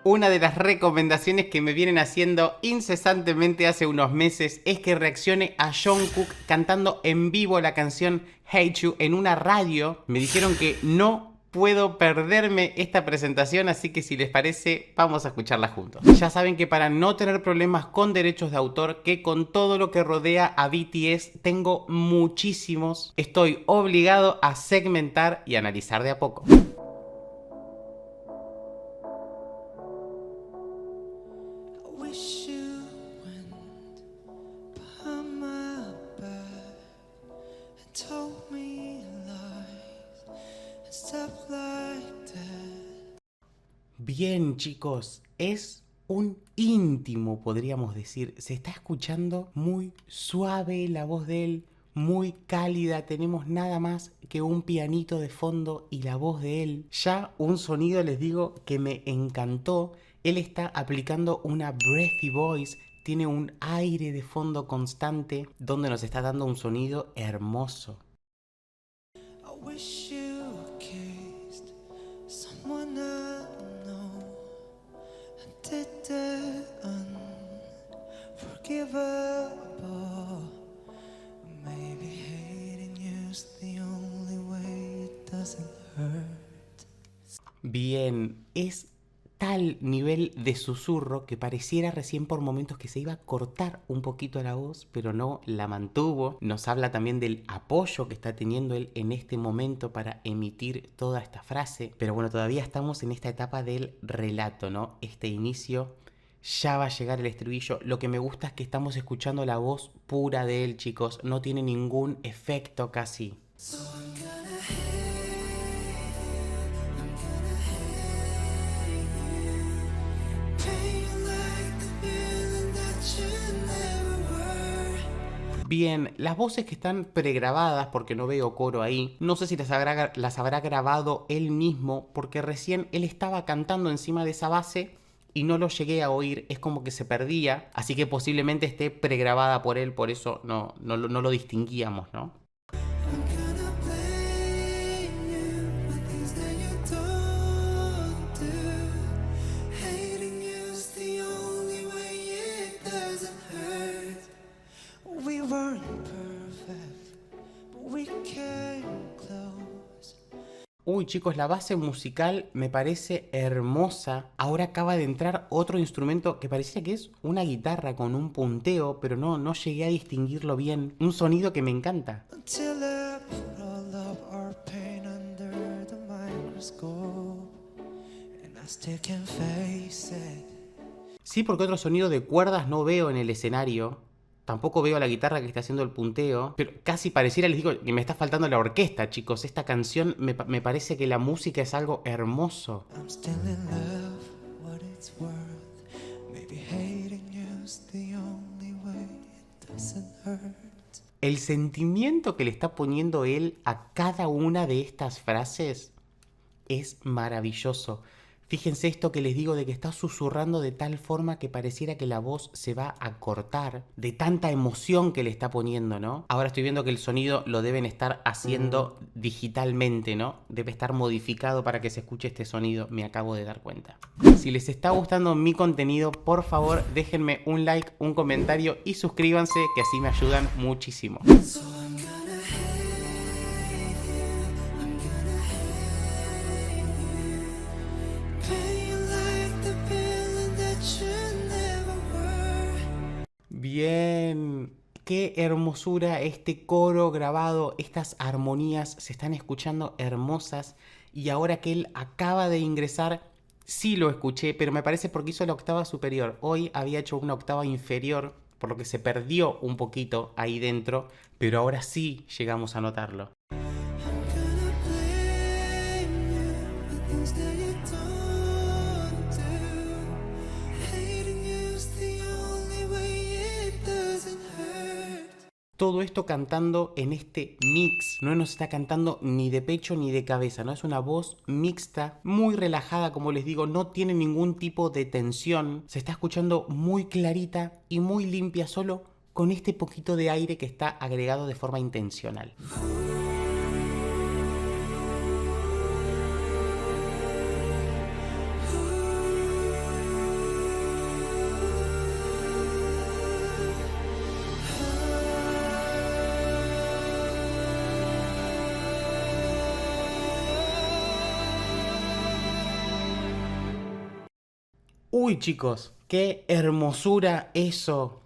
Una de las recomendaciones que me vienen haciendo incesantemente hace unos meses es que reaccione a Jungkook cantando en vivo la canción Hate You en una radio. Me dijeron que no puedo perderme esta presentación, así que si les parece, vamos a escucharla juntos. Ya saben que para no tener problemas con derechos de autor, que con todo lo que rodea a BTS tengo muchísimos, estoy obligado a segmentar y analizar de a poco. Bien, chicos, es un íntimo, podríamos decir. Se está escuchando muy suave la voz de él, muy cálida. Tenemos nada más que un pianito de fondo y la voz de él. Ya un sonido, les digo, que me encantó. Él está aplicando una breathy voice. Tiene un aire de fondo constante donde nos está dando un sonido hermoso. Bien, es tal nivel de susurro que pareciera recién por momentos que se iba a cortar un poquito la voz, pero no, la mantuvo. Nos habla también del apoyo que está teniendo él en este momento para emitir toda esta frase. Pero bueno, todavía estamos en esta etapa del relato, ¿no? Este inicio, ya va a llegar el estribillo. Lo que me gusta es que estamos escuchando la voz pura de él, chicos. No tiene ningún efecto casi. Bien, las voces que están pregrabadas, porque no veo coro ahí, no sé si las habrá grabado él mismo, porque recién él estaba cantando encima de esa base y no lo llegué a oír, es como que se perdía, así que posiblemente esté pregrabada por él, por eso no lo distinguíamos, ¿no? Uy, chicos, la base musical me parece hermosa. Ahora acaba de entrar otro instrumento que parecía que es una guitarra con un punteo, pero no llegué a distinguirlo bien. Un sonido que me encanta. Sí, porque otro sonido de cuerdas no veo en el escenario. Tampoco veo a la guitarra que está haciendo el punteo. Pero casi pareciera, les digo, que me está faltando la orquesta, chicos. Esta canción me parece que la música es algo hermoso. El sentimiento que le está poniendo él a cada una de estas frases es maravilloso. Fíjense esto que les digo de que está susurrando de tal forma que pareciera que la voz se va a cortar de tanta emoción que le está poniendo, ¿no? Ahora estoy viendo que el sonido lo deben estar haciendo digitalmente, ¿no? Debe estar modificado para que se escuche este sonido, me acabo de dar cuenta. Si les está gustando mi contenido, por favor déjenme un like, un comentario y suscríbanse, que así me ayudan muchísimo. Bien, qué hermosura este coro grabado, estas armonías se están escuchando hermosas y ahora que él acaba de ingresar, sí lo escuché, pero me parece porque hizo la octava superior. Hoy había hecho una octava inferior, por lo que se perdió un poquito ahí dentro, pero ahora sí llegamos a notarlo. Todo esto cantando en este mix, no nos está cantando ni de pecho ni de cabeza, ¿no? Es una voz mixta, muy relajada, como les digo, no tiene ningún tipo de tensión, se está escuchando muy clarita y muy limpia, solo con este poquito de aire que está agregado de forma intencional. Uy, chicos, qué hermosura eso.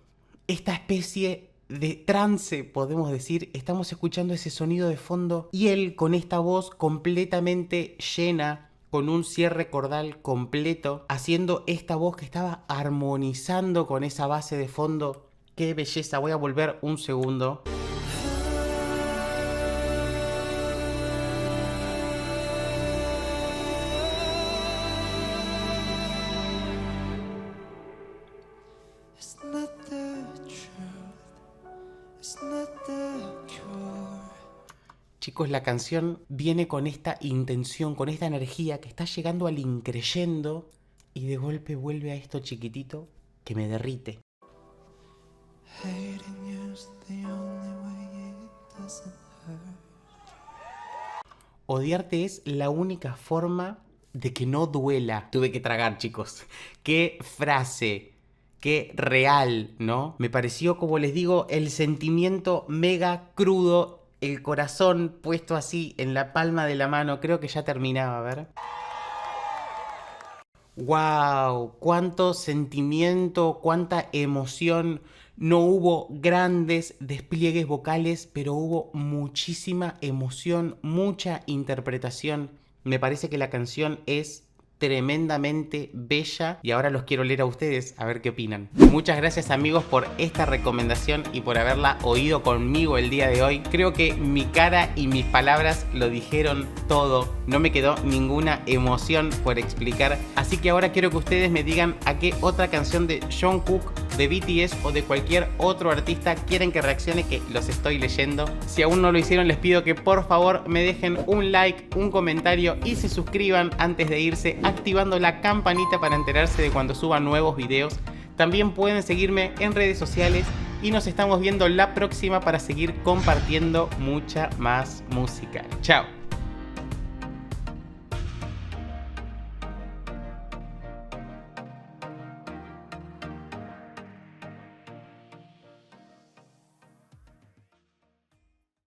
Esta especie de trance, podemos decir. Estamos escuchando ese sonido de fondo y él con esta voz completamente llena, con un cierre cordal completo, haciendo esta voz que estaba armonizando con esa base de fondo. ¡Qué belleza! Voy a volver un segundo. Chicos, la canción viene con esta intención, con esta energía que está llegando al increyendo y de golpe vuelve a esto chiquitito que me derrite. Odiarte es la única forma de que no duela. Tuve que tragar, chicos. Qué frase, qué real, ¿no? Me pareció, como les digo, el sentimiento mega crudo. El corazón puesto así en la palma de la mano. Creo que ya terminaba, a ver. ¡Wow! Cuánto sentimiento, cuánta emoción. No hubo grandes despliegues vocales, pero hubo muchísima emoción, mucha interpretación. Me parece que la canción es tremendamente bella y ahora los quiero leer a ustedes a ver qué opinan. Muchas gracias, amigos, por esta recomendación y por haberla oído conmigo el día de hoy. Creo que mi cara y mis palabras lo dijeron todo. No me quedó ninguna emoción por explicar. Así que ahora quiero que ustedes me digan a qué otra canción de Jungkook, de BTS o de cualquier otro artista quieren que reaccione, que los estoy leyendo. Si aún no lo hicieron, les pido que por favor me dejen un like, un comentario y se suscriban antes de irse, activando la campanita para enterarse de cuando suba nuevos videos. También pueden seguirme en redes sociales y nos estamos viendo la próxima para seguir compartiendo mucha más música. Chao.